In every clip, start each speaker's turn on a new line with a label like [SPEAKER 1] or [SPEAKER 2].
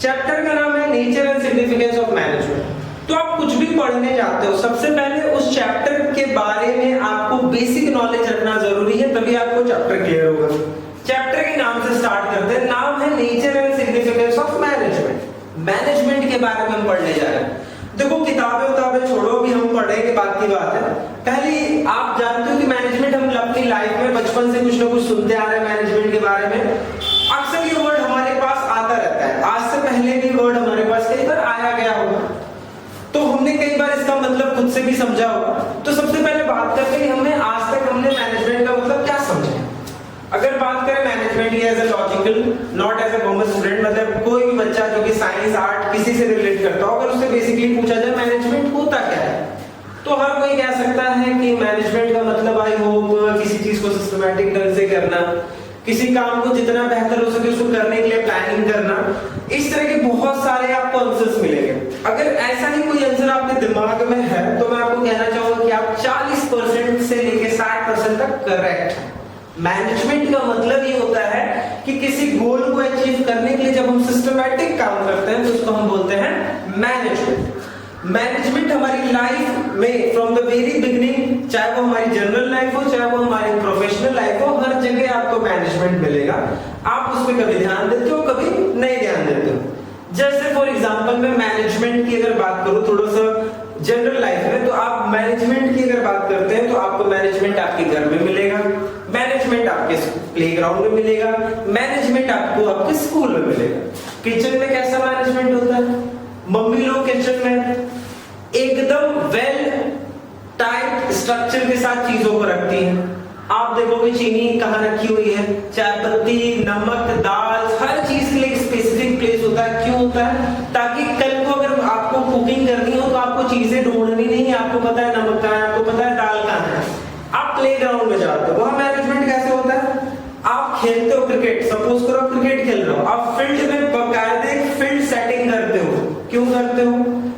[SPEAKER 1] Chapter का नाम है nature and significance of management. तो आप कुछ भी पढ़ने जाते हो, सबसे पहले उस चैप्टर के बारे में आपको बेसिक नॉलेज रखना जरूरी है, तभी आपको चैप्टर क्लियर होगा। चैप्टर के नाम से स्टार्ट करते हैं। नाम है nature and significance of management. Management के बारे में हम पढ़ने जा रहे हैं। देखो किताबें छोड़ो, अभी हम पढ़ेंगे, बात की बात है। पहले आप जानते हो कि मैनेजमेंट हम अपनी लाइफ में बचपन से कुछ ना कुछ सुनते आ रहे हैं मैनेजमेंट के बारे में। अक्सर ये वर्ड हमारे पास आता रहता है, आज से पहले भी वर्ड हमारे पास कई बार आया गया होगा, तो हमने कई बार इसका मतलब खुद से भी समझा होगा। तो सबसे पहले बात करते हैं कि हमने आज तक मैनेजमेंट का मतलब क्या समझा है। अगर बात करें management as a logical, not as a common student, मतलब कोई भी बच्चा जो कि साइंस आर्ट किसी से रिलेट करता हो, अगर उससे बेसिकली पूछा जाए मैनेजमेंट होता क्या है, तो हर कोई कह सकता है कि मैनेजमेंट का मतलब आई होप किसी चीज को सिस्टमैटिक ढंग से करना, किसी काम को जितना बेहतर हो सके उसको करने के लिए प्लानिंग करना। इस तरह के बहुत सारे आपको आंसर्स मिलेंगे। अगर ऐसा ही कोई आंसर आपके दिमाग में है तो मैं आपको कहना चाहूंगा कि आप 40% से लेकर 60% तक करेक्ट हैं। मैनेजमेंट का मतलब ये होता है कि किसी गोल को अचीव करने के लिए जब हम सिस्टमैटिक काम करते हैं तो उसको हम बोलते हैं मैनेजमेंट। मैनेजमेंट हमारी लाइफ में फ्रॉम द वेरी बिगिनिंग, चाहे वो हमारी जनरल लाइफ हो चाहे वो हमारी प्रोफेशनल लाइफ हो, हर जगह आपको मैनेजमेंट मिलेगा। आप उस पर कभी ध्यान देते हो, कभी नहीं ध्यान देते हो। जैसे फॉर एग्जांपल मैं मैनेजमेंट की अगर बात करूं थोड़ा सा जनरल लाइफ में, तो आप मैनेजमेंट की अगर बात करते हैं तो आपको मैनेजमेंट आपके घर में मिलेगा, मैनेजमेंट आपके प्लेग्राउंड में मिलेगा, मैनेजमेंट आपको आपके स्कूल में मिलेगा। किचन में कैसा मैनेजमेंट होता है? मम्मी लोग किचन में एकदम वेल टाइट स्ट्रक्चर के साथ चीजों को रखती हैं। आप देखोगे चीनी कहाँ रखी हुई है, चाय पत्ती, नमक, दाल, हर चीज के लिए एक स्पेसिफिक प्लेस होता है। क्यों होता है? ताकि कल को अगर आपको कुकिंग करनी हो तो आपको चीजें ढूंढनी नहीं है, आपको पता है नमक कहाँ है, आपको पता है दाल कहाँ है। आप प्लेग्राउंड में जाते हो, वहां मैनेजमेंट कैसे होता है? आप खेलते हो क्रिकेट, सपोज करो आप क्रिकेट खेल रहे हो, आप फील्ड में बकायदे फील्ड सेटिंग करते हो। क्यों करते हो?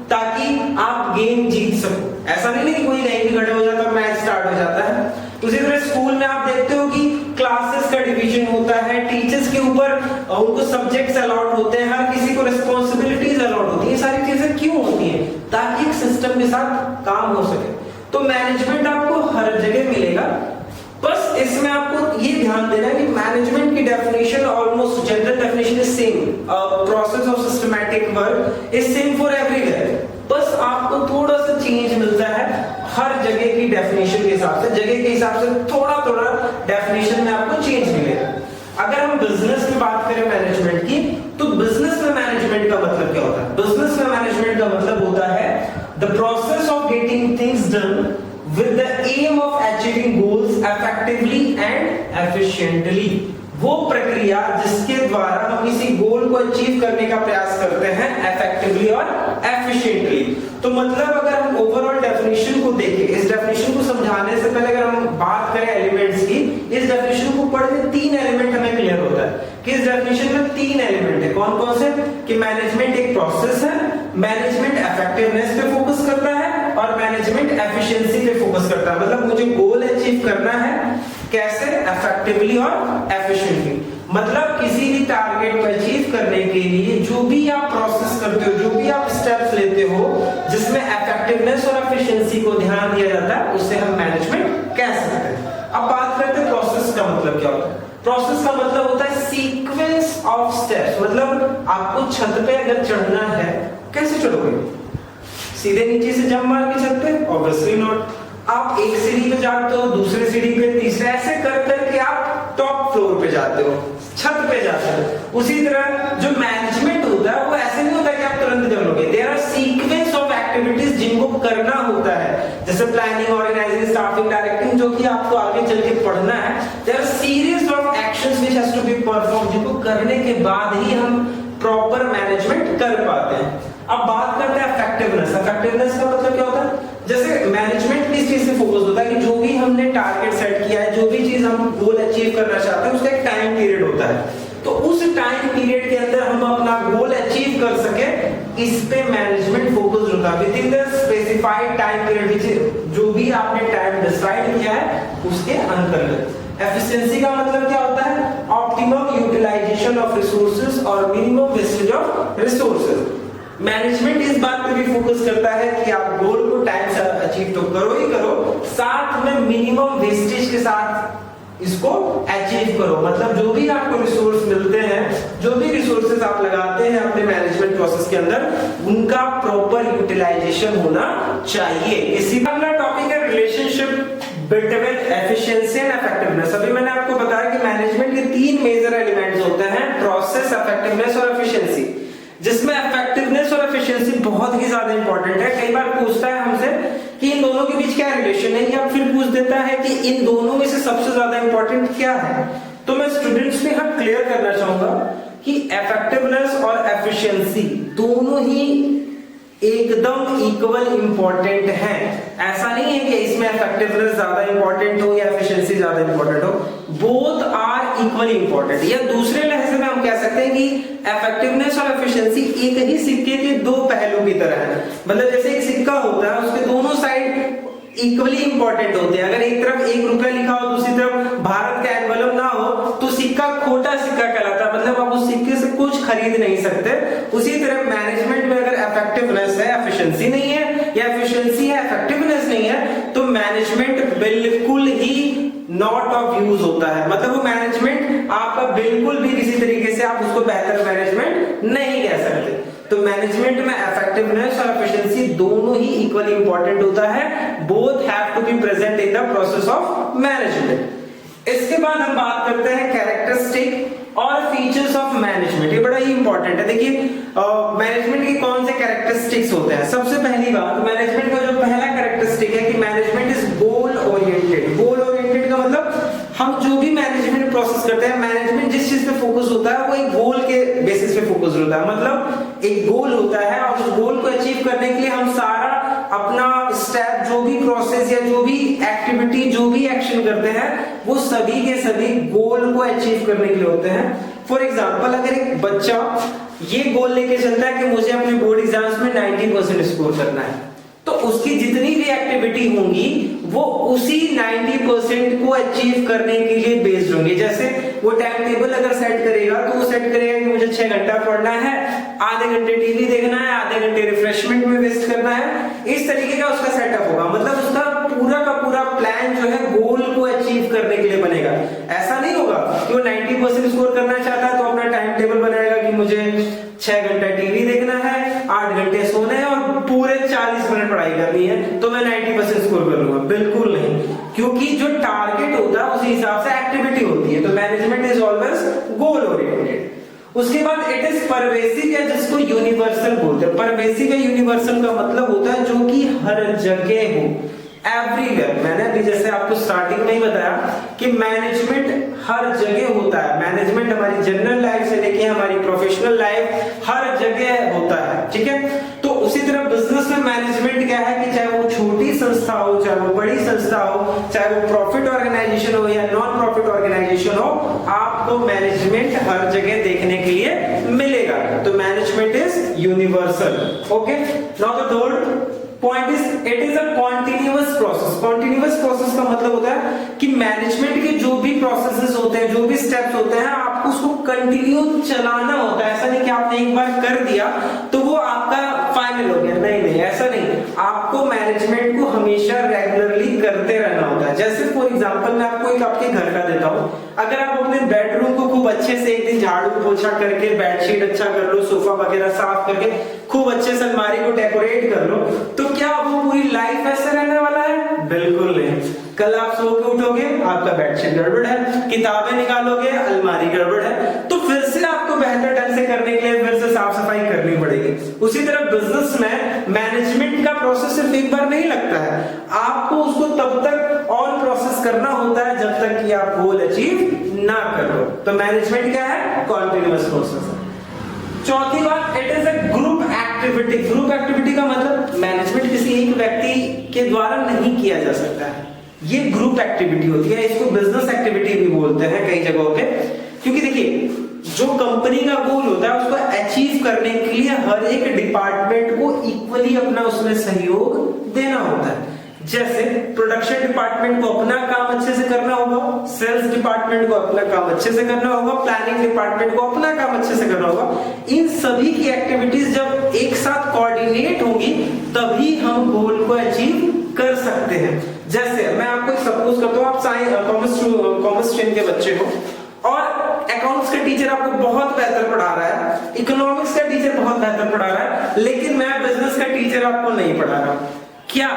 [SPEAKER 1] ताकि आप गेम जीत सको। ऐसा नहीं कि कोई कहीं भी खड़े हो जाता है मैच स्टार्ट हो जाता है। उसी तरह स्कूल में आप देखते हो कि क्लासेस का डिवीजन होता है, टीचर्स के ऊपर उनको सब्जेक्ट्स अलॉट होते हैं, हर किसी को रिस्पांसिबिलिटीज अलॉट होती है। ये सारी चीजें क्यों होती हैं? ताकि एक सिस्टम के साथ काम हो सके। तो मैनेजमेंट आपको हर जगह मिलेगा। बस इसमें आपको ये ध्यान देना है कि मैनेजमेंट की definition almost general definition is same, process of systematic work is same for everywhere. बस आपको थोड़ा सा चेंज मिलता है हर जगह की डेफिनेशन के हिसाब से, जगह के हिसाब से थोड़ा थोड़ा डेफिनेशन में आपको चेंज मिलेगा। अगर हम बिजनेस में बात करें मैनेजमेंट की, तो बिजनेस में मैनेजमेंट का मतलब क्या होता है? बिजनेस में मैनेजमेंट का मतलब होता है the process of getting things done with the aim of achieving goals effectively and efficiently। वो प्रक्रिया जिसके द्वारा हम किसी गोल को अचीव करने का प्रयास करते हैं इफेक्टिवली और एफिशिएंटली। तो मतलब अगर हम ओवरऑल डेफिनेशन को देखें, इस डेफिनेशन को समझाने से पहले अगर हम बात करें एलिमेंट्स की, इस डेफिनेशन को पढ़ने 3 एलिमेंट हमें क्लियर होता है कि इस डेफिनेशन में 3 एलिमेंट है। कौन कौन से? कि मैनेजमेंट एक प्रोसेस है, मैनेजमेंट इफेक्टिवनेस पे फोकस करता है और मैनेजमेंट एफिशिएंसी पे फोकस करता है। मतलब मुझे गोल अचीव करना है कैसे? इफेक्टिवली और एफिशिएंटली। मतलब किसी भी टारगेट को अचीव करने के लिए जो भी आप प्रोसेस करते हो, जो भी आप स्टेप्स लेते हो जिसमें इफेक्टिवनेस और एफिशिएंसी को ध्यान दिया जाता है, उसे हम मैनेजमेंट कह सकते हैं। अब बात करते हैं प्रोसेस का मतलब क्या होता है। प्रोसेस का मतलब होता है सीक्वेंस ऑफ स्टेप्स। मतलब आपको छत पे अगर चढ़ना है, कैसे चढ़ोगे? सीधे नीचे से जंप मार के छत पे? Obviously not. आप एक सीढ़ी पे जाते हो, दूसरे सीढ़ी पे, तीसरे, ऐसे कर करके आप टॉप फ्लोर पे जाते हो, छत पे जाते हो। उसी तरह जो मैनेजमेंट होता है वो ऐसे नहीं होता कि आप तुरंत कर लोगे। There are sequence of activities जिनको करना होता है, जैसे प्लानिंग, ऑर्गेनाइजिंग, स्टाफिंग, डायरेक्टिंग, जो कि आपको आगे चल के पढ़ना है। There are series of actions which has to be performed, जिनको करने के बाद ही हम प्रॉपर मैनेजमेंट कर पाते हैं। अब बात करते हैं इफेक्टिवनेस। इफेक्टिवनेस का मतलब क्या होता है? जैसे मैनेजमेंट किस चीज से फोकस होता है कि जो भी हमने टारगेट सेट किया है, जो भी चीज हम गोल अचीव करना चाहते हैं, उसका एक टाइम पीरियड होता है। तो उस टाइम पीरियड के अंदर हम अपना गोल अचीव कर सके, इस पे मैनेजमेंट फोकस होता है। With in the specified time period, जो भी आपने टाइम डिसाइड किया है उसके अंतर्गत। एफिशिएंसी का मतलब क्या होता है? ऑप्टिमम यूटिलाइजेशन ऑफ रिसोर्सेज और minimum wastage of resources. Management इस बात पे भी फोकस करता है कि आप गोल को टाइम से अचीव तो करो ही करो, साथ में मिनिमम वेस्टेज के साथ इसको अचीव करो। मतलब जो भी आपको रिसोर्स मिलते हैं, जो भी रिसोर्सेज आप लगाते हैं अपने मैनेजमेंट प्रोसेस के अंदर, उनका प्रॉपर यूटिलाइजेशन होना चाहिए। इसी का अगला टॉपिक है relationship between efficiency and effectiveness. अभी मैंने आपको बताया कि मैनेजमेंट के 3 मेजर एलिमेंट्स होते हैं, प्रोसेस, इफेक्टिवनेस और एफिशिएंसी, जिसमें इफेक्टिवनेस और एफिशिएंसी बहुत ही ज्यादा इंपॉर्टेंट है। कई बार पूछता है हमसे कि इन दोनों के बीच क्या रिलेशन है, या फिर पूछ देता है कि इन दोनों में से सबसे ज्यादा इंपॉर्टेंट क्या है। तो मैं स्टूडेंट्स में यहाँ क्लियर करना चाहूंगा कि इफेक्टिवनेस और एफिशिएंसी दोनों ही एकदम इक्वल इंपॉर्टेंट है। ऐसा नहीं है कि इसमें इफेक्टिवनेस ज्यादा इंपॉर्टेंट हो या एफिशिएंसी ज्यादा इंपॉर्टेंट हो, बोथ आर इक्वली इंपॉर्टेंट। या दूसरे लहजे में हम कह सकते हैं कि इफेक्टिवनेस और एफिशिएंसी एक ही सिक्के के 2 पहलू की तरह है। मतलब जैसे एक सिक्का होता है, उसके दोनों साइड इक्वली इंपॉर्टेंट होते हैं। अगर एक तरफ 1 रुपया लिखा हो, दूसरी तरफ भारत का एनवलप ना हो, तो सिक्का खोटा सिक्का कहलाता है, मतलब आप उस सिक्के से कुछ खरीद नहीं सकते। उसी तरह मैनेजमेंट में अगर इफेक्टिवनेस है, एफिशिएंसी नहीं है, या एफिशिएंसी है, इफेक्टिवनेस नहीं है, तो मैनेजमेंट बिल्कुल ही नॉट ऑफ यूज होता है। मतलब वो मैनेजमेंट आपका बिल्कुल भी किसी तरीके से आप उसको बेहतर मैनेजमेंट नहीं कह सकते। तो मैनेजमेंट में इफेक्टिवनेस और एफिशिएंसी दोनों ही इक्वली इंपॉर्टेंट होता है। Both have to be present in the process of management. इसके बाद हम बात करते हैं कैरेक्टरिस्टिक और फीचर्स ऑफ मैनेजमेंट। ये बड़ा ही इंपॉर्टेंट है। देखिए मैनेजमेंट के कौन से कैरेक्टरिस्टिक्स होते हैं। सबसे पहली बात, मैनेजमेंट का जो पहला कैरेक्टरिस्टिक है कि management is goal oriented. Goal oriented का मतलब हम जो भी मैनेजमेंट प्रोसेस करते हैं, मैनेजमेंट जिस चीज पे फोकस होता है वो एक गोल के बेसिस पे फोकस होता है। मतलब एक गोल होता है और उस गोल को अचीव करने के लिए हम सारा अपना स्टेप, जो भी प्रोसेस या जो भी एक्टिविटी, जो भी एक्शन करते हैं, वो सभी के सभी गोल को अचीव करने के लिए होते हैं। फॉर एग्जांपल, अगर एक बच्चा ये गोल लेके चलता है कि मुझे अपने बोर्ड एग्जाम्स में 90% स्कोर करना है, तो उसकी जितनी भी एक्टिविटी होंगी वो उसी 90% को अचीव करने के लिए बेस्ड होंगे। जैसे वो टाइम टेबल अगर सेट करेगा तो वो सेट करेगा कि मुझे 6 घंटा पढ़ना है, आधे घंटे टीवी देखना है, आधे घंटे रिफ्रेशमेंट में वेस्ट करना है। इस तरीके का उसका सेटअप होगा। मतलब उसका पूरा का पूरा प्लान जो है गोल को अचीव करने के लिए बनेगा। ऐसा नहीं होगा कि वो 90% स्कोर करना चाहता है तो अपना टाइम टेबल बनाएगा कि मुझे 6 घंटा टीवी देखना है, 8 घंटे सोना है और पूरे 40 मिनट पढ़ाई करनी है, तो मैं 90% स्कोर कर लूंगा। बिल्कुल नहीं, क्योंकि जो टारगेट होता है उसी हिसाब से एक्टिविटी होती है। तो management is always goal oriented. उसके बाद इट इज परवेसिव, या जिसको यूनिवर्सल बोलते हैं। परवेसिव या यूनिवर्सल का मतलब होता है जो कि हर जगह हो, एवरीवेयर। मैंने अभी जैसे आपको स्टार्टिंग में ही बताया कि मैनेजमेंट हर जगह होता है। मैनेजमेंट हमारी जनरल लाइफ से लेके हमारी प्रोफेशनल लाइफ हर जगह होता है, ठीक है। तो उसी तरह बिजनेस में मैनेजमेंट क्या है कि चाहे वो छोटी संस्था हो, चाहे वो बड़ी संस्था हो, चाहे वो प्रॉफिट ऑर्गेनाइजेशन हो या नॉन प्रॉफिट ऑर्गेनाइजेशन हो, आपको मैनेजमेंट हर जगह देखने के लिए मिलेगा। तो management is universal. Okay, now the third point is it is a continuous process. Continuous process का मतलब होता है कि मैनेजमेंट के जो भी प्रोसेसेस होते हैं, जो भी स्टेप्स होते हैं, आपको उसको कंटिन्यू चलाना होता है। ऐसा नहीं कि आपने एक बार कर दिया तो वो आपका फाइनल हो गया। नहीं नहीं, ऐसा नहीं। आपको मैनेजमेंट को हमेशा रेगुलरली करते रहना होता है। जैसे फॉर एग्जांपल मैं आपको एक आपके घर का देता हूं। अगर आप अपने बेडरूम को खूब अच्छे से एक दिन झाड़ू पोछा करके, बेडशीट अच्छा कर लो, सोफा वगैरह साफ करके खूब अच्छे से अलमारी को डेकोरेट कर लो, तो क्या वो पूरी लाइफ ऐसे रहने वाला है? बिल्कुल नहीं। कल आप सो के उठोगे, आपका बेडशीट गड़बड़ है, किताबें निकालोगे, अलमारी गड़बड़ है, तो फिर से आपको बेहतर ढंग से करने के लिए फिर से साफ सफाई करनी पड़ेगी। उसी तरह बिजनेस में मैनेजमेंट का प्रोसेस सिर्फ एक बार नहीं लगता है, आपको उसको तब तक और प्रोसेस करना होता है जब तक कि आप गोल अचीव ना कर लो। तो मैनेजमेंट क्या है? कॉन्टिन्यूअस प्रोसेस है। चौथी बात, it is a group activity. Group activity का मतलब मैनेजमेंट किसी एक व्यक्ति के द्वारा नहीं किया जा सकता है, ये ग्रुप एक्टिविटी होती है। इसको बिजनेस एक्टिविटी भी बोलते हैं कई जगहों पे, क्योंकि देखिए जो कंपनी का गोल होता है उसको अचीव करने के लिए हर एक डिपार्टमेंट को इक्वली अपना उसमें सहयोग देना होता है। जैसे प्रोडक्शन डिपार्टमेंट को अपना काम अच्छे से करना होगा, सेल्स डिपार्टमेंट को अपना काम अच्छे से करना होगा, प्लानिंग डिपार्टमेंट को अपना काम अच्छे से करना होगा। इन सभी की एक्टिविटीज जब एक साथ कोऑर्डिनेट होंगी तभी हम गोल को अचीव कर सकते हैं। जैसे मैं आपको सपोज करता हूँ, आप कॉमर्स स्ट्रीम के बच्चे हो और अकाउंट्स का टीचर आपको बहुत बेहतर पढ़ा रहा है, इकोनॉमिक्स का टीचर बहुत बेहतर पढ़ा रहा है, लेकिन मैं बिजनेस का टीचर आपको नहीं पढ़ा रहा, क्या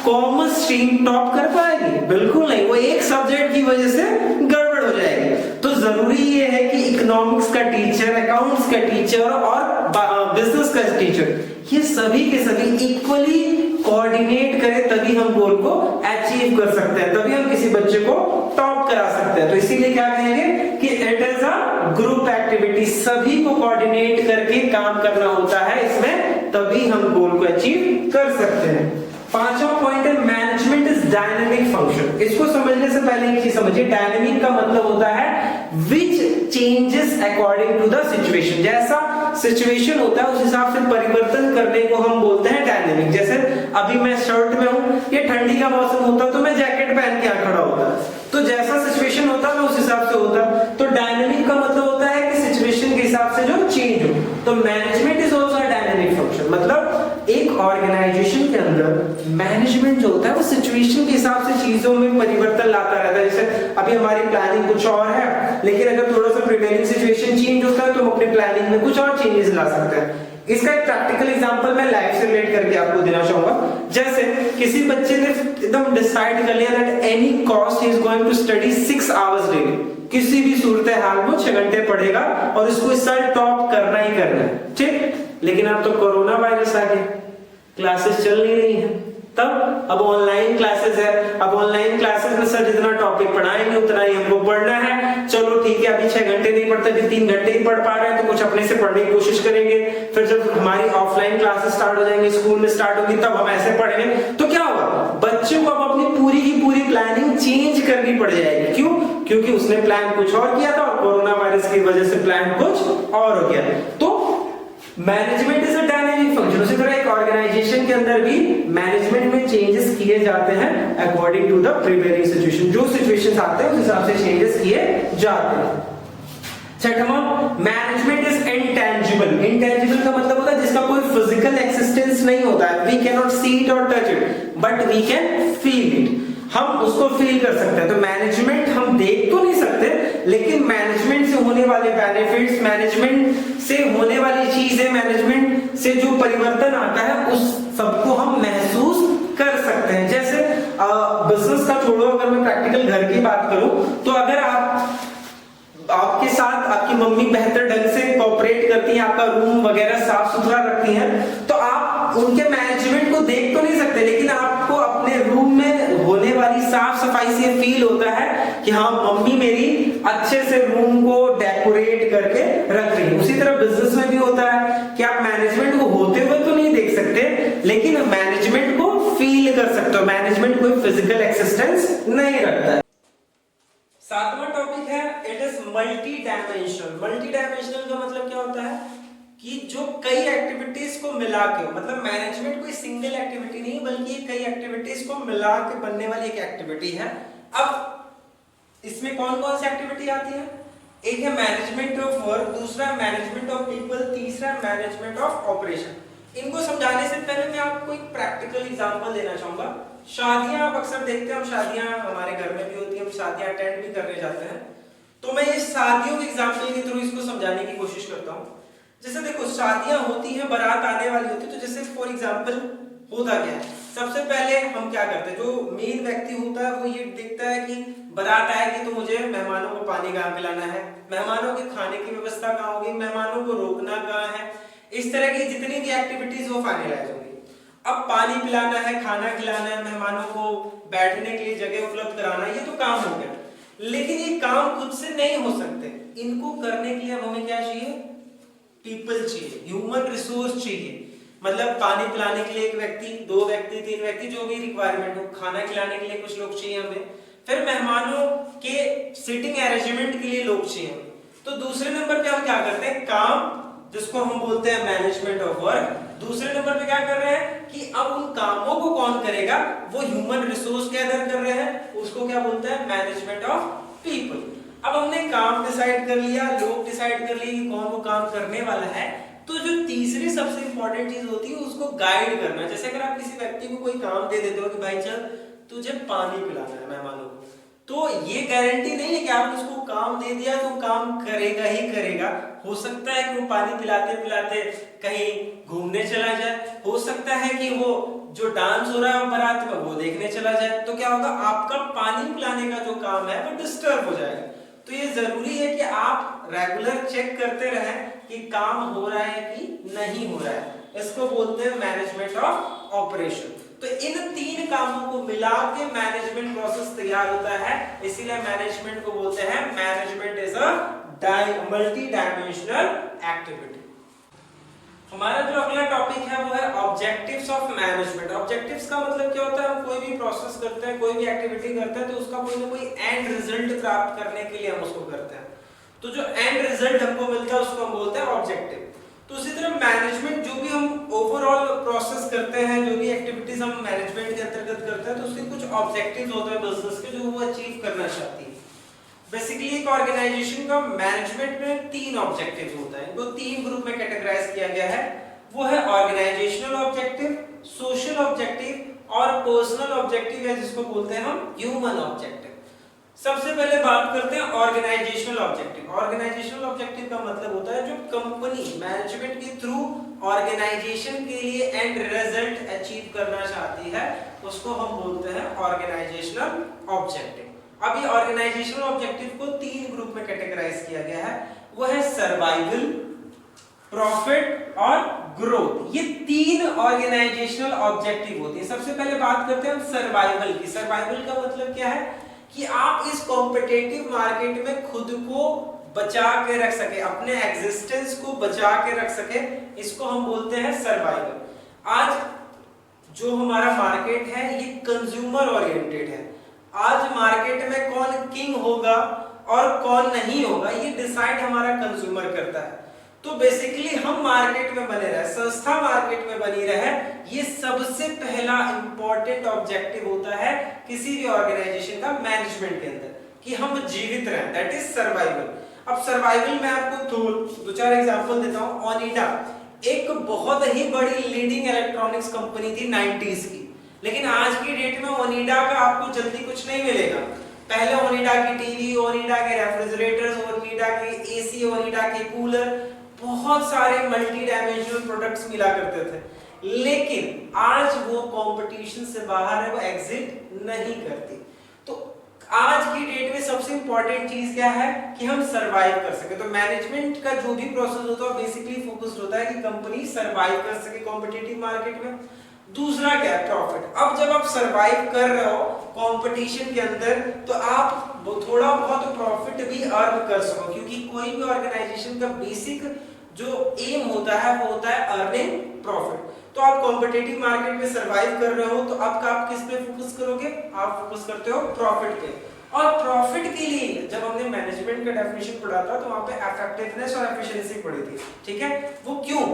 [SPEAKER 1] कॉमर्स स्ट्रीम टॉप कर पाएगी? बिल्कुल नहीं, वो एक सब्जेक्ट की वजह से गड़बड़ हो जाएगी। तो जरूरी ये है कि इकोनॉमिक्स का टीचर, अकाउंट्स का टीचर और बिजनेस का टीचर, ये सभी के सभी इक्वली कोऑर्डिनेट करें, तभी हम गोल को अचीव कर सकते हैं, तभी हम किसी बच्चे को टॉप करा सकते हैं। तो इसीलिए क्या कहेंगे कि it is a group activity, सभी को कोऑर्डिनेट करके काम करना होता है इसमें, तभी हम गोल को अचीव कर सकते हैं। पांचवा पॉइंट है मैनेजमेंट इज डायनेमिक फंक्शन। इसको समझने से पहले एक चीज समझिए, डायनेमिक का मतलब होता है which changes according to the situation. जैसा सिचुएशन होता है उस हिसाब से परिवर्तन करने को हम बोलते हैं डायनेमिक। जैसे अभी मैं शर्ट में हूं, ये ठंडी का मौसम होता तो मैं जैकेट पहन के यहां खड़ा होता, तो जैसा सिचुएशन होता मैं उस हिसाब से होता। तो डायनेमिक का मतलब होता है कि सिचुएशन के हिसाब से जो चेंज हो। तो management is also a dynamic function, मतलब एक ऑर्गेनाइजेशन के अंदर मैनेजमेंट जो होता है वो सिचुएशन के हिसाब से चीजों में परिवर्तन लाता रहता है। जैसे अभी हमारी प्लानिंग कुछ और है, लेकिन अगर थोड़ा सा प्रिवेलिंग सिचुएशन चेंज होता है तो हम अपनी प्लानिंग में कुछ और चेंजेस ला सकते हैं। इसका एक प्रैक्टिकल एग्जांपल मैं लाइफ से रिलेट करके आपको देना चाहूंगा। जैसे किसी बच्चे ने एकदम डिसाइड कर लिया that any cost he is going to study 6 hours daily, किसी भी सूरत हाल में 6 घंटे पढ़ेगा और इसको इस साल टॉप करना ही करना है, ठीक। लेकिन अब तो कोरोना वायरस आ गया, क्लासेस चल नहीं रही हैं, तब अब ऑनलाइन क्लासेस है। अब ऑनलाइन क्लासेस में सर जितना टॉपिक पढ़ाएंगे उतना ही हमको पढ़ना है। चलो ठीक है, अभी 6 घंटे नहीं पढ़ते, अभी 3 घंटे ही पढ़ पा रहे हैं, तो कुछ अपने से पढ़ने की कोशिश करेंगे। फिर जब हमारी ऑफलाइन क्लासेस स्टार्ट हो जाएंगे, स्कूल में स्टार्ट होगी, तब हम ऐसे पढ़ेंगे। तो क्या होगा, बच्चों को अब अपनी पूरी की पूरी प्लानिंग चेंज करनी पड़ जाएगी। क्यों? क्योंकि उसने प्लान कुछ और किया था और कोरोना वायरस की वजह से प्लान कुछ और हो गया। तो management is a dynamic function. उसी तरह एक ऑर्गेनाइजेशन के अंदर भी मैनेजमेंट में चेंजेस किए जाते हैं according to the prevailing situation. जो सिचुएशंस आते हैं उस हिसाब से चेंजेस किए जाते हैं। छठवां, मैनेजमेंट इज इंटेंजिबल। इंटेंजिबल का मतलब होता है जिसका कोई फिजिकल एक्सिस्टेंस नहीं होता है। We can not see it और touch it, but we can feel it. हम उसको फील कर सकते हैं। तो मैनेजमेंट हम देख तो नहीं सकते, लेकिन मैनेजमेंट से होने वाले बेनिफिट्स, मैनेजमेंट से होने वाली चीजें, मैनेजमेंट से जो परिवर्तन आता है उस सबको हम महसूस कर सकते हैं। जैसे बिजनेस का छोड़ो, अगर मैं प्रैक्टिकल घर की बात करूं, तो अगर आपके साथ आपकी मम्मी बेहतर ढंग से कोऑपरेट करती हैं, आपका रूम वगैरह साफ सुथरा रखती हैं, तो आप उनके मैनेजमेंट को देख तो नहीं सकते, लेकिन आपको अपने रूम में होने वाली साफ सफाई से फील होता है कि हाँ, मम्मी मेरी अच्छे से रूम को डेकोरेट करके रख रही है। उसी तरह बिजनेस में भी होता है कि आप मैनेजमेंट को होते हुए तो नहीं देख सकते, लेकिन मैनेजमेंट को फील कर सकते हो। मैनेजमेंट कोई फिजिकल एक्सिस्टेंस नहीं रखता है। सातवां टॉपिक है it is multi dimensional. Multi dimensional का मतलब क्या होता है कि जो कई एक्टिविटीज को मिला के, मतलब मैनेजमेंट कोई सिंगल एक्टिविटी नहीं बल्कि कई एक्टिविटीज को मिला के बनने वाली एक एक्टिविटी है। अब इसमें कौन कौन सी एक्टिविटी आती है? एक है मैनेजमेंट ऑफ वर्क, दूसरा मैनेजमेंट ऑफ पीपल, तीसरा मैनेजमेंट ऑफ ऑपरेशन। इनको समझाने से पहले मैं आपको एक प्रैक्टिकल एग्जांपल देना चाहूंगा। शादियां आप अक्सर देखते हैं, हम शादियां हमारे घर में भी होती है, हम शादियां अटेंड भी करने जाते हैं, तो मैं ये शादियों के एग्जांपल के थ्रू इसको समझाने की कोशिश करता हूँ। जैसे देखो, शादियां होती हैं, बारात आने वाली होती है, तो जैसे फॉर एग्जांपल होता क्या है, सबसे पहले हम क्या करते हैं, जो मेन व्यक्ति होता है वो ये देखता है कि बारात आएगी तो मुझे मेहमानों को पानी कहाँ पिलाना है, मेहमानों के खाने की व्यवस्था कहाँ होगी, मेहमानों को रोकना कहाँ है, इस तरह की जितनी भी एक्टिविटीज वो फाइनलाइज होंगी। अब पानी पिलाना है, खाना खिलाना है, मेहमानों को बैठने के लिए जगह उपलब्ध कराना, ये तो काम हो गया। लेकिन ये काम खुद से नहीं हो सकते, इनको करने के लिए हमें क्या चाहिए? पीपल चाहिए, ह्यूमन रिसोर्स चाहिए। मतलब पानी पिलाने के लिए एक व्यक्ति, 2 व्यक्ति, 3 व्यक्ति, जो भी रिक्वायरमेंट हो, खाना खिलाने के लिए कुछ लोग चाहिए हमें, फिर मेहमानों के सिटिंग अरेंजमेंट के लिए लोग चाहिए हमें। तो दूसरे नंबर पे हम क्या करते हैं, काम जिसको हम बोलते हैं मैनेजमेंट ऑफ वर्क। दूसरे नंबर पे क्या कर रहे हैं कि अब उन कामों को कौन करेगा, वो ह्यूमन रिसोर्स गैदर कर रहे हैं, उसको क्या बोलते हैं मैनेजमेंट ऑफ पीपल। अब हमने काम डिसाइड कर लिया, लोग डिसाइड कर लिए कि कौन वो काम करने वाला है, तो जो तीसरी सबसे इंपॉर्टेंट चीज होती है उसको गाइड करना। जैसे अगर आप किसी व्यक्ति को कोई काम दे देते हो कि भाई चल तुझे पानी पिलाना है मेहमानों को, तो ये गारंटी नहीं है कि आप उसको काम दे दिया तो काम करेगा ही करेगा। हो सकता है कि वो पानी पिलाते पिलाते कहीं घूमने चला जाए, हो सकता है कि वो जो डांस हो रहा है बारात में वो देखने चला जाए, तो क्या होगा आपका पानी पिलाने का जो काम है वो डिस्टर्ब हो जाएगा। तो ये जरूरी है कि आप रेगुलर चेक करते रहें कि काम हो रहा है कि नहीं हो रहा है, इसको बोलते हैं मैनेजमेंट ऑफ ऑपरेशन। तो इन तीन कामों को मिला के मैनेजमेंट प्रोसेस तैयार होता है, इसीलिए मैनेजमेंट को बोलते हैं management is a multi dimensional activity. हमारा जो अगला टॉपिक है वो है ऑब्जेक्टिव्स ऑफ मैनेजमेंट। ऑब्जेक्टिव्स का मतलब क्या होता है, हम कोई भी प्रोसेस करते हैं, कोई भी एक्टिविटी करते हैं, तो उसका कोई ना कोई एंड रिजल्ट प्राप्त करने के लिए हम उसको करते हैं। तो जो एंड रिजल्ट हमको मिलता है उसको हम बोलते हैं ऑब्जेक्टिव। तो उसी तरह मैनेजमेंट जो भी हम ओवरऑल प्रोसेस करते हैं, जो भी एक्टिविटीज हम मैनेजमेंट के अंतर्गत करते हैं, तो उसके कुछ ऑब्जेक्टिव्स होते हैं बिजनेस के जो वो अचीव करना चाहती है। बेसिकली एक ऑर्गेनाइजेशन का मैनेजमेंट में तीन ऑब्जेक्टिव्स होता है, इनको तीन ग्रुप में कैटेगराइज किया गया है। वो है ऑर्गेनाइजेशनल ऑब्जेक्टिव, सोशल ऑब्जेक्टिव और पर्सनल ऑब्जेक्टिव है जिसको बोलते हैं हम ह्यूमन ऑब्जेक्टिव। सबसे पहले बात करते हैं ऑर्गेनाइजेशनल ऑब्जेक्टिव। ऑर्गेनाइजेशनल ऑब्जेक्टिव का मतलब होता है जो कंपनी मैनेजमेंट के थ्रू ऑर्गेनाइजेशन के लिए एंड रिजल्ट अचीव करना चाहती है, उसको हम बोलते हैं ऑर्गेनाइजेशनल ऑब्जेक्टिव। अब ये ऑर्गेनाइजेशनल ऑब्जेक्टिव को तीन ग्रुप में कैटेगराइज किया गया है, वो है सर्वाइवल, प्रॉफिट और ग्रोथ। ये तीन ऑर्गेनाइजेशनल ऑब्जेक्टिव होते हैं। सबसे पहले बात करते हैं हम सर्वाइवल की। सर्वाइवल का मतलब क्या है कि आप इस कॉम्पिटिटिव मार्केट में खुद को बचा के रख सके, अपने एग्जिस्टेंस को बचा के रख सके, इसको हम बोलते हैं सर्वाइवल। आज जो हमारा मार्केट है ये कंज्यूमर ओरिएंटेड है। आज मार्केट में कौन किंग होगा और कौन नहीं होगा ये डिसाइड हमारा कंज्यूमर करता है। तो बेसिकली हम मार्केट में बने रहे, संस्था मार्केट में बनी रहे, ये सबसे पहला इंपॉर्टेंट ऑब्जेक्टिव होता है किसी भी ऑर्गेनाइजेशन का मैनेजमेंट के अंदर, कि हम जीवित रहें, दैट इज सर्वाइवल। अब सर्वाइवल में आपको दो चार एग्जांपल देता हूं। ओनिडा एक बहुत ही बड़ी लीडिंग इलेक्ट्रॉनिक्स कंपनी थी 90s की, लेकिन आज की डेट में ओनिडा का आपको जल्दी कुछ नहीं मिलेगा। पहले ओनिडा की टीवी, ओनिडा के रेफ्रिजरेटर्स, ओनिडा के एसी, ओनिडा के कूलर, बहुत सारे मल्टी डायमेंशनल प्रोडक्ट्स मिला करते थे, लेकिन आज वो कंपटीशन से बाहर है, वो एग्जिट नहीं करती। तो आज की डेट में सबसे इंपॉर्टेंट चीज क्या है कि हम सरवाइव कर सके। तो मैनेजमेंट का जो भी प्रोसेस होता है बेसिकली फोकस्ड होता है कि कंपनी सरवाइव कर सके कॉम्पिटिटिव मार्केट में। दूसरा क्या है, प्रॉफिट। अब जब आप सरवाइव कर रहे हो कंपटीशन के अंदर, तो आप थोड़ा बहुत प्रॉफिट भी अर्न कर सको, क्योंकि कोई भी ऑर्गेनाइजेशन का बेसिक जो एम होता है वो होता है अर्निंग प्रॉफिट। तो आप कॉम्पिटिटिव मार्केट में सरवाइव कर रहे हो, तो अब आप किस पे फोकस करोगे, आप फोकस करते हो प्रॉफिट पे। और प्रॉफिट के लिए जब हमने मैनेजमेंट का डेफिनेशन पढ़ा था तो वहां पे इफेक्टिवनेस और एफिशिएंसी पढ़ी थी, ठीक है। वो क्यों,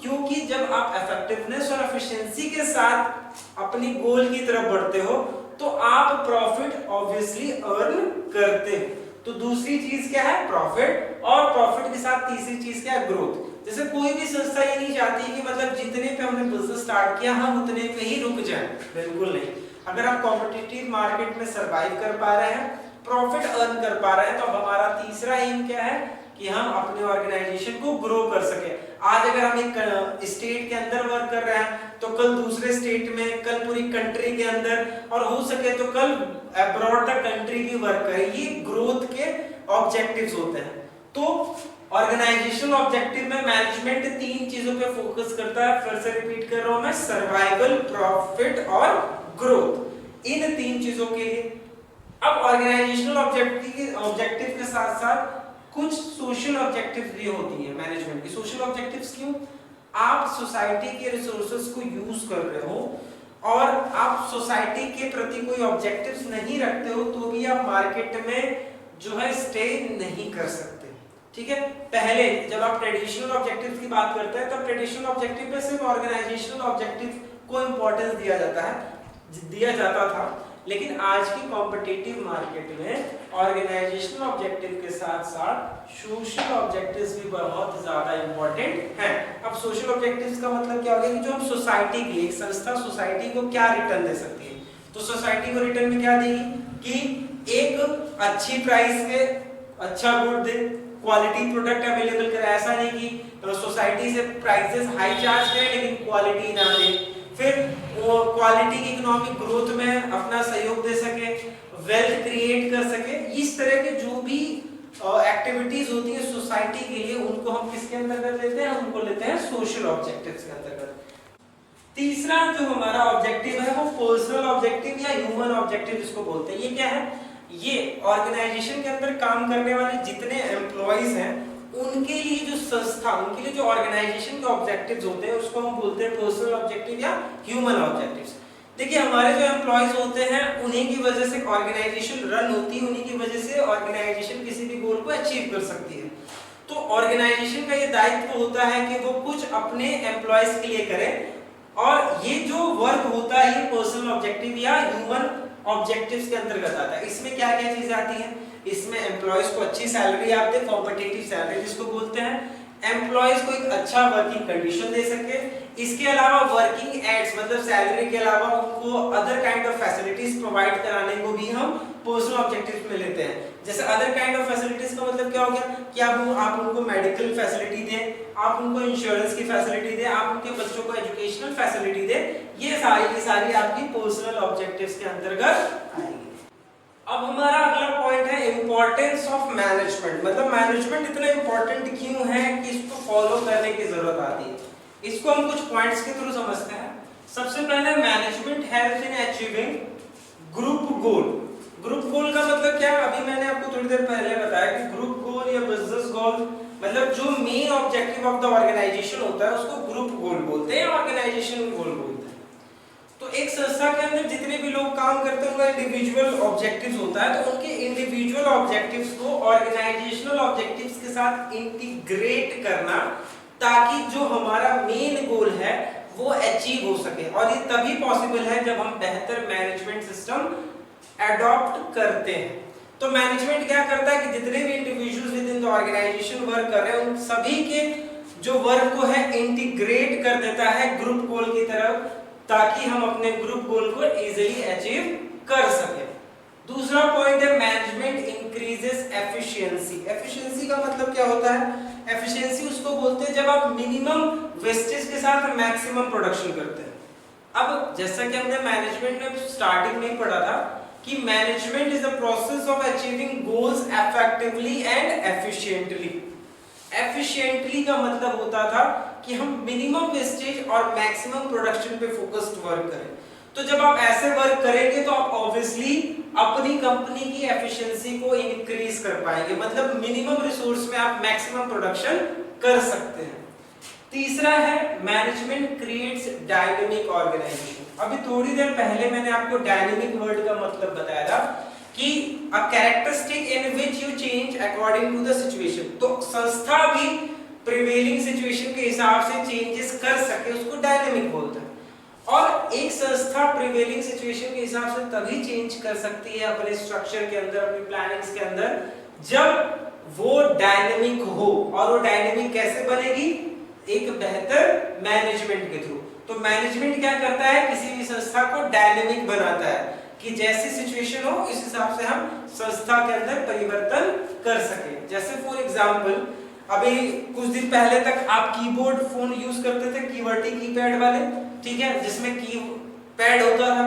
[SPEAKER 1] क्योंकि जब आप इफेक्टिवनेस और एफिशिएंसी के साथ अपनी गोल की तरफ बढ़ते हो तो आप प्रॉफिट ऑब्वियसली अर्न करते हो। तो दूसरी चीज क्या है, प्रॉफिट, और प्रॉफिट के साथ तीसरी चीज क्या है, ग्रोथ। जैसे कोई भी संस्था ये नहीं चाहती कि मतलब जितने पे हमने बिजनेस स्टार्ट किया हम उतने पे ही रुक जाएं, बिल्कुल नहीं। अगर आप कॉम्पिटिटिव मार्केट में सरवाइव कर पा रहे हैं, प्रॉफिट अर्न कर पा रहे हैं, तो हमारा तीसरा एम क्या है कि हम अपने ऑर्गेनाइजेशन को ग्रो कर सके। आज अगर हम एक स्टेट के अंदर वर्क कर रहे हैं तो कल दूसरे स्टेट में, कल पूरी कंट्री के अंदर, और हो सके तो कल अब्रॉड द कंट्री भी वर्क करें। ये ग्रोथ के ऑब्जेक्टिव्स होते हैं। तो ऑर्गेनाइजेशनल ऑब्जेक्टिव में मैनेजमेंट तीन चीजों पे फोकस करता है, फिर से रिपीट कर रहा हूं मैं, सर्वाइवल, प्रॉफिट और ग्रोथ, इन तीन चीजों के लिए। अब ऑर्गेनाइजेशनल ऑब्जेक्टिव के साथ साथ कुछ सोशल ऑब्जेक्टिव्स भी होती हैं मैनेजमेंट की। सोशल ऑब्जेक्टिव्स क्यों, आप सोसाइटी के रिसोर्सेज को यूज कर रहे हो और आप सोसाइटी के प्रति कोई ऑब्जेक्टिव्स नहीं रखते हो तो भी आप मार्केट में जो है स्टे नहीं कर सकते, ठीक है। पहले जब आप ट्रेडिशनल ऑब्जेक्टिव्स की बात करते हैं, तब ट्रेडिशनल ऑब्जेक्टिव में सिर्फ ऑर्गेनाइजेशनल ऑब्जेक्टिव को इंपॉर्टेंस दिया जाता था, लेकिन आज की कॉम्पिटिटिव मार्केट में ऑर्गेनाइजेशनल ऑब्जेक्टिव के साथ साथ सोशल ऑब्जेक्टिव्स भी बहुत ज्यादा इंपॉर्टेंट हैं। अब सोशल ऑब्जेक्टिव्स का मतलब क्या हो गया कि जो हम सोसाइटी की, एक संस्था सोसाइटी को क्या रिटर्न दे सकती है, तो सोसाइटी को रिटर्न में क्या देगी कि एक अच्छी प्राइस पे अच्छा good they, quality product available करे। ऐसा नहीं कि सोसाइटी से प्राइसेस हाई चार्ज करें लेकिन क्वालिटी ना दे, फिर वो क्वालिटी की इकोनॉमिक ग्रोथ में अपना सहयोग दे सके, वेल्थ क्रिएट कर सके। इस तरह के जो भी एक्टिविटीज होती है सोसाइटी के लिए, उनको हम किसके अंतर्गत लेते हैं, उनको लेते हैं सोशल ऑब्जेक्टिव्स के अंतर्गत। तीसरा जो हमारा ऑब्जेक्टिव है वो पर्सनल ऑब्जेक्टिव या ह्यूमन ऑब्जेक्टिव जिसको बोलते हैं। ये क्या है, ये ऑर्गेनाइजेशन के अंदर काम करने वाले जितने एम्प्लॉइज हैं उनके लिए जो संस्था, उनके लिए जो ऑर्गेनाइजेशन के ऑब्जेक्टिव्स होते हैं उसको हम बोलते हैं पर्सनल ऑब्जेक्टिव या ह्यूमन ऑब्जेक्टिव्स। देखिए हमारे जो एम्प्लॉइज होते हैं उन्हीं की वजह से ऑर्गेनाइजेशन रन होती है, उन्हीं की वजह से ऑर्गेनाइजेशन किसी भी गोल को अचीव कर सकती है। तो ऑर्गेनाइजेशन का ये दायित्व होता है कि वो कुछ अपने एम्प्लॉइज के लिए करें, और ये जो वर्क होता है ये पर्सनल ऑब्जेक्टिव या ह्यूमन ऑब्जेक्टिव्स के अंतर्गत आता है। इसमें क्या क्या चीजें आती हैं, इसमें एम्प्लॉइज को अच्छी सैलरी आप दे, कॉम्पिटिटिव सैलरी जिसको बोलते हैं, एम्प्लॉइज को एक अच्छा वर्किंग कंडीशन दे सके। इसके अलावा वर्किंग एड्स मतलब सैलरी के अलावा उनको other kind of facilities provide कराने को भी हम पर्सनल ऑब्जेक्टिव्स में लेते हैं। जैसे अदर काइंड ऑफ फैसिलिटीज का मतलब क्या हो गया कि आप उनको मेडिकल फैसिलिटी दें, आप उनको इंश्योरेंस की फैसिलिटी दें, आप उनके बच्चों को एजुकेशनल फैसिलिटी दें। ये सारी की सारी आपकी पर्सनल ऑब्जेक्टिव्स के अंतर्गत आएगी। अब हमारा अगला पॉइंट है इंपॉर्टेंस ऑफ मैनेजमेंट। मतलब मैनेजमेंट इतना इंपॉर्टेंट क्यों है कि इसको फॉलो करने की जरूरत आती है। इसको हम कुछ पॉइंट्स के थ्रू समझते हैं। सबसे पहले management help in achieving group goal. Group गोल का मतलब क्या, अभी मैंने आपको थोड़ी देर पहले बताया कि ग्रुप गोल या बिजनेस गोल मतलब जो main objective of the organization होता है उसको ग्रुप गोल बोलते हैं, ऑर्गेनाइजेशन गोल बोलते हैं। तो एक संस्था के अंदर जितने भी लोग काम करते हैं उनका इंडिविजुअल ऑब्जेक्टिव्स होता है, तो उनके इंडिविजुअल ऑब्जेक्टिव्स को ऑर्गेनाइजेशनल ऑब्जेक्टिव्स के साथ इंटीग्रेट करना, ताकि जो हमारा मेन गोल है वो अचीव हो सके। और ये तभी पॉसिबल है जब हम बेहतर मैनेजमेंट सिस्टम अडॉप्ट करते हैं। तो मैनेजमेंट क्या करता है कि जितने भी individuals within the organization work कर रहे हैं उन सभी के जो वर्क को है इंटीग्रेट कर देता है ग्रुप गोल की तरफ, ताकि हम अपने ग्रुप गोल को इजीली अचीव कर सके। दूसरा पॉइंट है मैनेजमेंट इंक्रीजेस एफिशिएंसी। एफिशिएंसी का मतलब क्या होता है, एफिशिएंसी उसको बोलते हैं जब आप मिनिमम वेस्टेज के साथ मैक्सिमम प्रोडक्शन करते हैं। अब जैसा कि हमने मैनेजमेंट में स्टार्टिंग में ही पढ़ा था कि management is the process of achieving goals effectively and efficiently. Efficiently का मतलब होता था कि हम मिनिमम वेस्टेज और मैक्सिमम प्रोडक्शन पे फोकस्ड वर्क करें। तो जब आप ऐसे वर्क करेंगे तो आप ऑब्वियसली अपनी कंपनी की एफिशिएंसी को इंक्रीज कर पाएंगे, मतलब मिनिमम रिसोर्स में आप मैक्सिमम प्रोडक्शन कर सकते हैं। तीसरा है मैनेजमेंट क्रिएट्स डायनामिक ऑर्गेनाइजेशन। अभी थोड़ी देर पहले मैंने आपको डायनामिक वर्ड का मतलब बताया था कि a characteristic in which you change according to the situation. तो संस्था भी प्रिवेलिंग सिचुएशन के हिसाब से चेंजेस कर सके उसको डायनामिक बोलते हैं। और एक संस्था प्रिवेलिंग सिचुएशन के हिसाब से तभी चेंज कर सकती है अपने स्ट्रक्चर के अंदर, अपनी प्लानिंग्स के अंदर, जब वो डायनामिक हो। और वो डायनामिक कैसे बनेगी, एक बेहतर मैनेजमेंट के थ्रू। तो मैनेजमेंट क्या करता है, किसी भी संस्था को डायनामिक बनाता है कि जैसी सिचुएशन हो इस हिसाब से हम संस्था के अंदर परिवर्तन कर सके। जैसे फॉर एग्जांपल अभी कुछ दिन पहले तक आप कीबोर्ड फोन यूज करते थे, कीवर्टी कीपैड वाले, ठीक है, जिसमें की पैड होता था।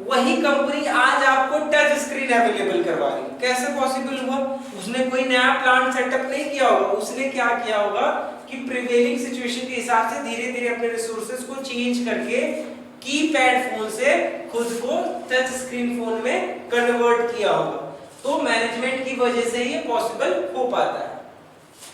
[SPEAKER 1] वही कंपनी आज आपको टच स्क्रीन अवेलेबल करवा रही है। कैसे पॉसिबल हुआ, उसने कोई नया प्लांट सेटअप नहीं किया होगा, उसने क्या किया होगा कि प्रिवेलिंग सिचुएशन के हिसाब से धीरे धीरे अपने रिसोर्सेज को चेंज करके कीपैड फोन से खुद को टच स्क्रीन फोन में कन्वर्ट किया होगा। तो मैनेजमेंट की वजह से ये पॉसिबल हो पाता है।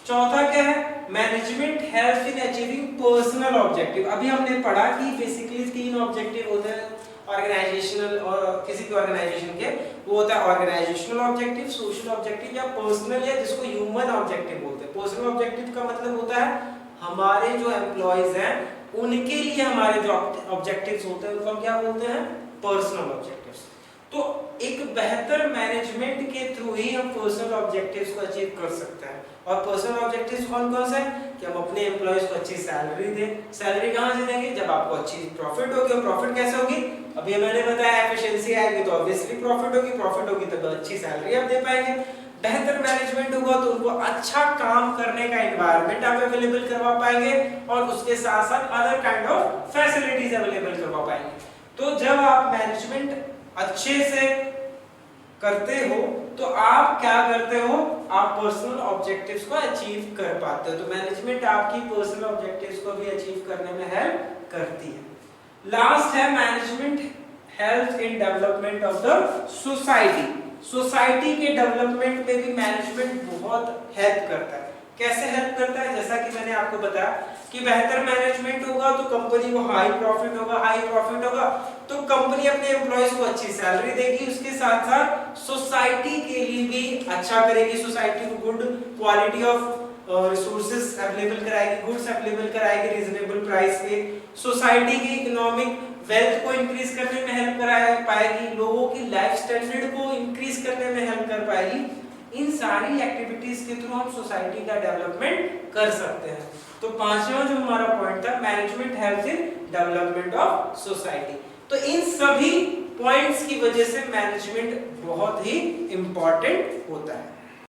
[SPEAKER 1] चौथा क्या है, management help in achieving personal objective. अभी हमने पढ़ा कि बेसिकली 3 ऑब्जेक्टिव होते हैं, ऑर्गेनाइजेशनल और किसी भी ऑर्गेनाइजेशन के, वो होता है ऑर्गेनाइजेशनल ऑब्जेक्टिव, सोशल ऑब्जेक्टिव या पर्सनल, या जिसको ह्यूमन ऑब्जेक्टिव बोलते हैं। पर्सनल ऑब्जेक्टिव का मतलब होता है हमारे जो एम्प्लॉइज हैं उनके लिए हमारे जो ऑब्जेक्टिव्स होते हैं उनको हम क्या बोलते हैं, पर्सनल ऑब्जेक्टिव्स। तो एक बेहतर मैनेजमेंट के थ्रू ही हम पर्सनल ऑब्जेक्टिव्स को अचीव कर सकते हैं। और पर्सनल ऑब्जेक्टिव्स कौन कौन से हैं कि हम अपने एम्प्लॉइज को अच्छी सैलरी दें। सैलरी कहाँ से देंगे, जब आपको अच्छी प्रॉफिट होगी। और प्रॉफिट कैसे होगी, अभी मैंने बताया एफिशिएंसी आएगी तो ऑब्वियसली प्रॉफिट होगी, प्रॉफिट होगी तब अच्छी सैलरी आप दे पाएंगे। बेहतर मैनेजमेंट होगा तो उनको अच्छा काम करने का एनवायरनमेंट आप अवेलेबल करवा पाएंगे और उसके साथ साथ other kind of facilities available करवा पाएंगे। तो जब आप मैनेजमेंट अच्छे से करते हो तो आप क्या करते हो, आप पर्सनल ऑब्जेक्टिव्स को अचीव कर पाते हो। तो मैनेजमेंट आपकी पर्सनल ऑब्जेक्टिव्स को भी अचीव करने में हेल्प करती है। लास्ट है management help in development of the society. Society के डेवलपमेंट में भी मैनेजमेंट बहुत हेल्प करता है। कैसे हेल्प करता है, जैसा कि मैंने आपको बताया कि बेहतर मैनेजमेंट होगा तो कंपनी को हाई प्रॉफिट होगा तो कंपनी अपने एम्प्लॉइज को अच्छी सैलरी देगी, उसके साथ साथ सोसाइटी के लिए भी अच्छा करेगी, सोसाइटी को good quality of resources available कराएगी, गुड्स अवेलेबल कराएगी रीजनेबल प्राइस पे, सोसाइटी की इकोनॉमिक वेल्थ को इंक्रीज करने में हेल्प पाएगी, लोगों की लाइफ स्टैंडर्ड को इंक्रीज करने में हेल्प कर पाएगी। इन सारी एक्टिविटीज के थ्रू हम सोसाइटी का डेवलपमेंट कर सकते हैं। तो पांचवा जो हमारा पॉइंट था, management helps in development of society. तो इन सभी पॉइंट्स की वजह से मैनेजमेंट बहुत ही इंपॉर्टेंट होता है।